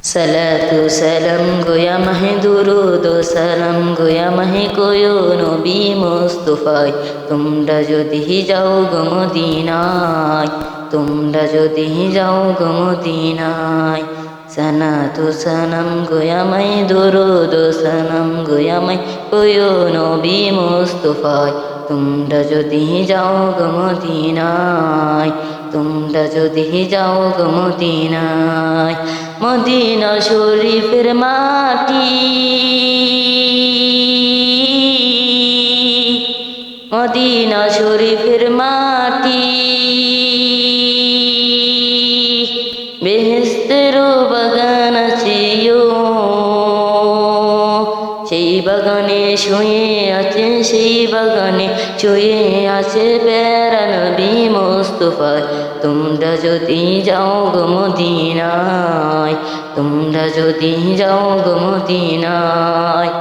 সালাতু সালাম গোয়া মাহে দুরুদ ও সালাম গোয়া মাহে কোয়ো নবী মুস্তাফায় তোমরা যদি যাও গো মদিনায় তোমরা যদি যাও গো মদিনায় সালাতু সালাম গোয়া মাহে দুরুদ ও সালাম গোয়া মাহে কোয়ো নবী মুস্তাফায় তোমরা যদি যাও গো মদিনায় তোমরা যদি যাও গো মদিনায় মদিনা শরীফের মাটি মদিনা শরীফের মাটি বেহেশতের বাগান আছে সেই বাগানে শুয়ে আছে সেই বাগানে শুয়ে আছে প্যারা নবী মুস্তাফায় তোমরা যদি যাও গো মদিনায় তোমরা যদি যাও গো মদিনায়